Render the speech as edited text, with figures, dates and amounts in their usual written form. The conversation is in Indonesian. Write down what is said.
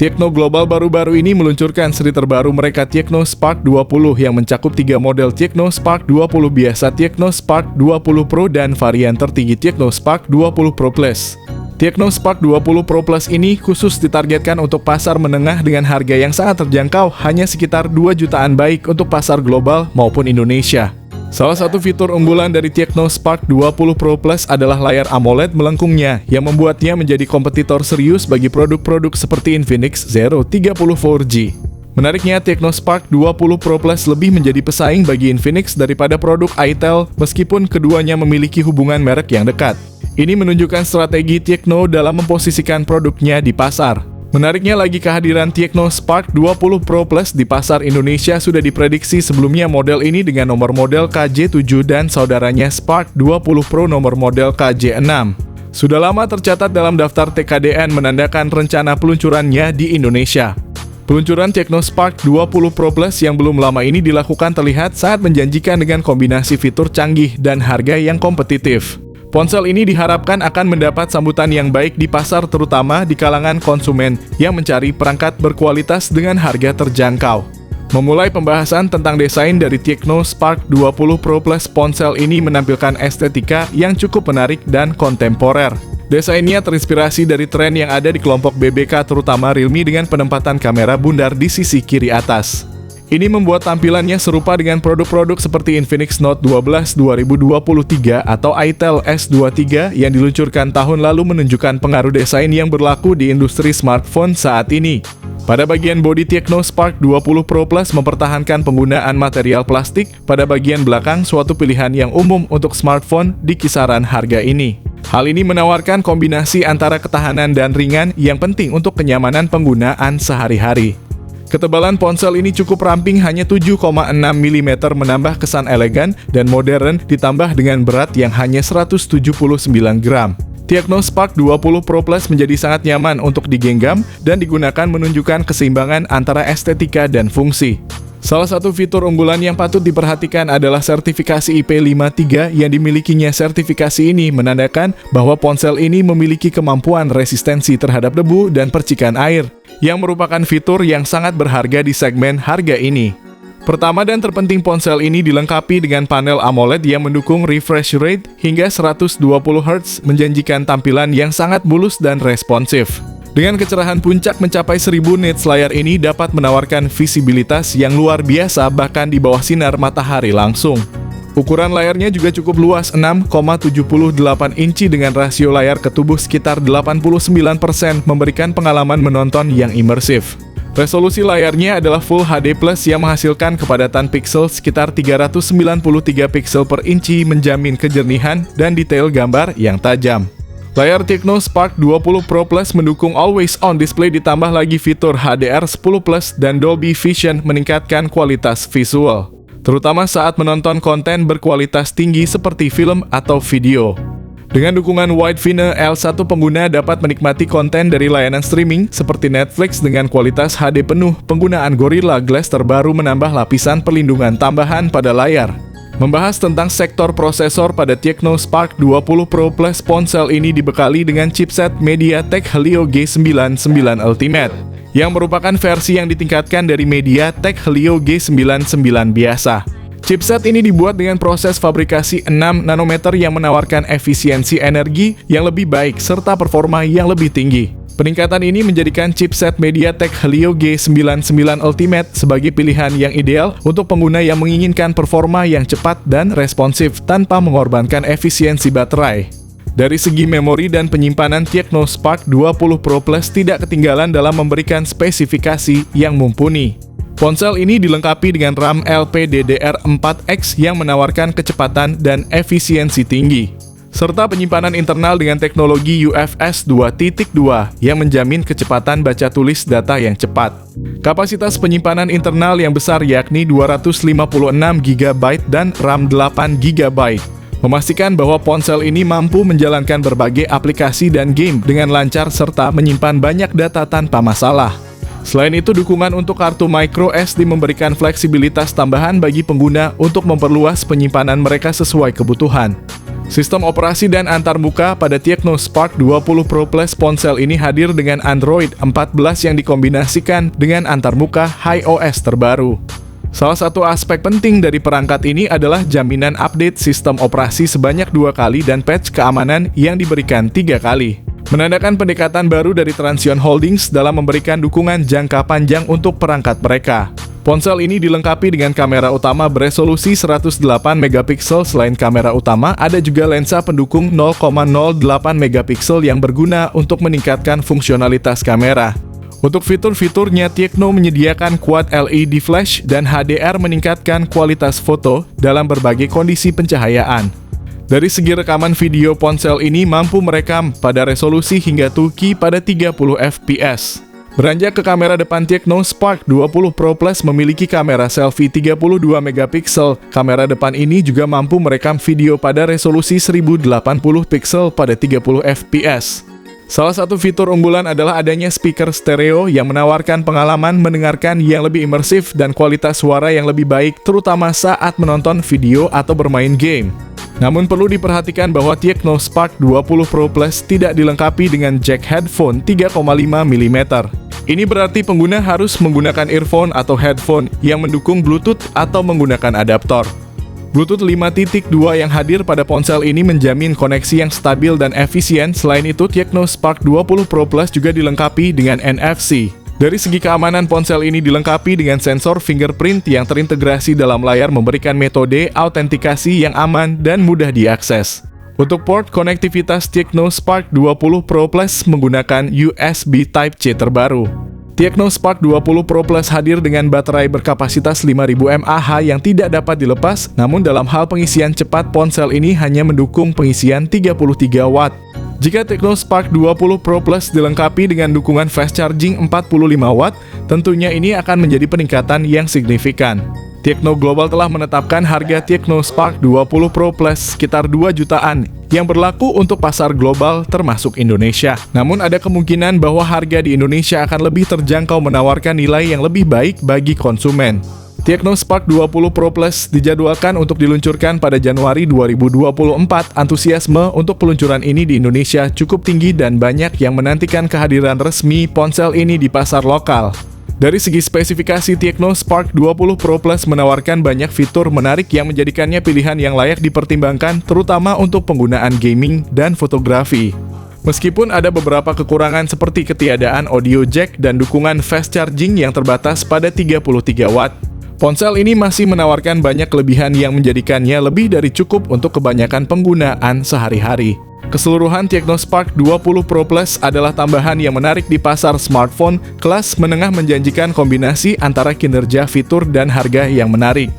Tecno Global baru-baru ini meluncurkan seri terbaru mereka Tecno Spark 20 yang mencakup 3 model Tecno Spark 20 biasa, Tecno Spark 20 Pro, dan varian tertinggi Tecno Spark 20 Pro Plus. Tecno Spark 20 Pro Plus ini khusus ditargetkan untuk pasar menengah dengan harga yang sangat terjangkau, hanya sekitar 2 jutaan, baik untuk pasar global maupun Indonesia. Salah satu fitur unggulan dari Tecno Spark 20 Pro Plus adalah layar AMOLED melengkungnya yang membuatnya menjadi kompetitor serius bagi produk-produk seperti Infinix Zero 30 4G. Menariknya, Tecno Spark 20 Pro Plus lebih menjadi pesaing bagi Infinix daripada produk Itel, meskipun keduanya memiliki hubungan merek yang dekat. Ini menunjukkan strategi Tecno dalam memposisikan produknya di pasar. Menariknya lagi, kehadiran Tecno Spark 20 Pro Plus di pasar Indonesia sudah diprediksi sebelumnya model ini dengan nomor model KJ7 dan saudaranya Spark 20 Pro nomor model KJ6. Sudah lama tercatat dalam daftar TKDN menandakan rencana peluncurannya di Indonesia. Peluncuran Tecno Spark 20 Pro Plus yang belum lama ini dilakukan terlihat sangat menjanjikan dengan kombinasi fitur canggih dan harga yang kompetitif. Ponsel ini diharapkan akan mendapat sambutan yang baik di pasar, terutama di kalangan konsumen yang mencari perangkat berkualitas dengan harga terjangkau. Memulai pembahasan tentang desain dari Tecno Spark 20 Pro Plus, ponsel ini menampilkan estetika yang cukup menarik dan kontemporer. Desainnya terinspirasi dari tren yang ada di kelompok BBK, terutama Realme dengan penempatan kamera bundar di sisi kiri atas. Ini membuat tampilannya serupa dengan produk-produk seperti Infinix Note 12 2023 atau Itel S23 yang diluncurkan tahun lalu, menunjukkan pengaruh desain yang berlaku di industri smartphone saat ini. Pada bagian bodi, Tecno Spark 20 Pro Plus mempertahankan penggunaan material plastik pada bagian belakang, suatu pilihan yang umum untuk smartphone di kisaran harga ini. Hal ini menawarkan kombinasi antara ketahanan dan ringan yang penting untuk kenyamanan penggunaan sehari-hari. Ketebalan ponsel ini cukup ramping, hanya 7,6 mm, menambah kesan elegan dan modern ditambah dengan berat yang hanya 179 gram. Tecno Spark 20 Pro Plus menjadi sangat nyaman untuk digenggam dan digunakan, menunjukkan keseimbangan antara estetika dan fungsi. Salah satu fitur unggulan yang patut diperhatikan adalah sertifikasi IP53 yang dimilikinya. Sertifikasi ini menandakan bahwa ponsel ini memiliki kemampuan resistensi terhadap debu dan percikan air, yang merupakan fitur yang sangat berharga di segmen harga ini. Pertama dan terpenting, ponsel ini dilengkapi dengan panel AMOLED yang mendukung refresh rate hingga 120 Hz, menjanjikan tampilan yang sangat mulus dan responsif. Dengan kecerahan puncak mencapai 1000 nits, layar ini dapat menawarkan visibilitas yang luar biasa bahkan di bawah sinar matahari langsung. Ukuran layarnya juga cukup luas, 6,78 inci dengan rasio layar ke tubuh sekitar 89%, memberikan pengalaman menonton yang imersif. Resolusi layarnya adalah Full HD Plus yang menghasilkan kepadatan piksel sekitar 393 piksel per inci, menjamin kejernihan dan detail gambar yang tajam. Layar Tecno Spark 20 Pro Plus mendukung Always On Display, ditambah lagi fitur HDR10 Plus dan Dolby Vision, meningkatkan kualitas visual, terutama saat menonton konten berkualitas tinggi seperti film atau video. Dengan dukungan Widevine L1, pengguna dapat menikmati konten dari layanan streaming seperti Netflix dengan kualitas HD penuh. Penggunaan Gorilla Glass terbaru menambah lapisan perlindungan tambahan pada layar. Membahas tentang sektor prosesor pada Tecno Spark 20 Pro Plus, ponsel ini dibekali dengan chipset MediaTek Helio G99 Ultimate, yang merupakan versi yang ditingkatkan dari MediaTek Helio G99 biasa. Chipset ini dibuat dengan proses fabrikasi 6 nanometer yang menawarkan efisiensi energi yang lebih baik serta performa yang lebih tinggi. Peningkatan ini menjadikan chipset MediaTek Helio G99 Ultimate sebagai pilihan yang ideal untuk pengguna yang menginginkan performa yang cepat dan responsif tanpa mengorbankan efisiensi baterai. Dari segi memori dan penyimpanan, Tecno Spark 20 Pro Plus tidak ketinggalan dalam memberikan spesifikasi yang mumpuni. Ponsel ini dilengkapi dengan RAM LPDDR4X yang menawarkan kecepatan dan efisiensi tinggi, serta penyimpanan internal dengan teknologi UFS 2.2 yang menjamin kecepatan baca tulis data yang cepat. Kapasitas penyimpanan internal yang besar yakni 256 GB dan RAM 8 GB, memastikan bahwa ponsel ini mampu menjalankan berbagai aplikasi dan game dengan lancar serta menyimpan banyak data tanpa masalah. Selain itu, dukungan untuk kartu microSD memberikan fleksibilitas tambahan bagi pengguna untuk memperluas penyimpanan mereka sesuai kebutuhan. Sistem operasi dan antarmuka pada Tecno Spark 20 Pro Plus ponsel ini hadir dengan Android 14 yang dikombinasikan dengan antarmuka HiOS terbaru. Salah satu aspek penting dari perangkat ini adalah jaminan update sistem operasi sebanyak 2 kali dan patch keamanan yang diberikan 3 kali. Menandakan pendekatan baru dari Transsion Holdings dalam memberikan dukungan jangka panjang untuk perangkat mereka. Ponsel ini dilengkapi dengan kamera utama beresolusi 108 megapiksel. Selain kamera utama, ada juga lensa pendukung 0,08 megapiksel yang berguna untuk meningkatkan fungsionalitas kamera. Untuk fitur-fiturnya, Tecno menyediakan Quad LED flash dan HDR meningkatkan kualitas foto dalam berbagai kondisi pencahayaan. Dari segi rekaman video, ponsel ini mampu merekam pada resolusi hingga 2K pada 30 fps. Beranjak ke kamera depan, Tecno Spark 20 Pro Plus memiliki kamera selfie 32 megapiksel. Kamera depan ini juga mampu merekam video pada resolusi 1080 pixel pada 30 fps. Salah satu fitur unggulan adalah adanya speaker stereo yang menawarkan pengalaman mendengarkan yang lebih imersif dan kualitas suara yang lebih baik, terutama saat menonton video atau bermain game. Namun perlu diperhatikan bahwa Tecno Spark 20 Pro Plus tidak dilengkapi dengan jack headphone 3,5 mm. Ini berarti pengguna harus menggunakan earphone atau headphone yang mendukung Bluetooth atau menggunakan adaptor. Bluetooth 5.2 yang hadir pada ponsel ini menjamin koneksi yang stabil dan efisien. Selain itu, Tecno Spark 20 Pro Plus juga dilengkapi dengan NFC. Dari segi keamanan, ponsel ini dilengkapi dengan sensor fingerprint yang terintegrasi dalam layar, memberikan metode autentikasi yang aman dan mudah diakses. Untuk port konektivitas, Tecno Spark 20 Pro Plus menggunakan USB Type-C terbaru. Tecno Spark 20 Pro Plus hadir dengan baterai berkapasitas 5000 mAh yang tidak dapat dilepas, namun dalam hal pengisian cepat, ponsel ini hanya mendukung pengisian 33 Watt. Jika Tecno Spark 20 Pro Plus dilengkapi dengan dukungan fast charging 45 Watt, tentunya ini akan menjadi peningkatan yang signifikan. Tecno Global telah menetapkan harga Tecno Spark 20 Pro Plus sekitar 2 jutaan yang berlaku untuk pasar global termasuk Indonesia. Namun ada kemungkinan bahwa harga di Indonesia akan lebih terjangkau, menawarkan nilai yang lebih baik bagi konsumen. Tecno Spark 20 Pro Plus dijadwalkan untuk diluncurkan pada Januari 2024. Antusiasme untuk peluncuran ini di Indonesia cukup tinggi dan banyak yang menantikan kehadiran resmi ponsel ini di pasar lokal. Dari segi spesifikasi, Tecno Spark 20 Pro Plus menawarkan banyak fitur menarik yang menjadikannya pilihan yang layak dipertimbangkan, terutama untuk penggunaan gaming dan fotografi. Meskipun ada beberapa kekurangan seperti ketiadaan audio jack dan dukungan fast charging yang terbatas pada 33 Watt, ponsel ini masih menawarkan banyak kelebihan yang menjadikannya lebih dari cukup untuk kebanyakan penggunaan sehari-hari. Keseluruhan, Tecno Spark 20 Pro Plus adalah tambahan yang menarik di pasar smartphone kelas menengah, menjanjikan kombinasi antara kinerja, fitur, dan harga yang menarik.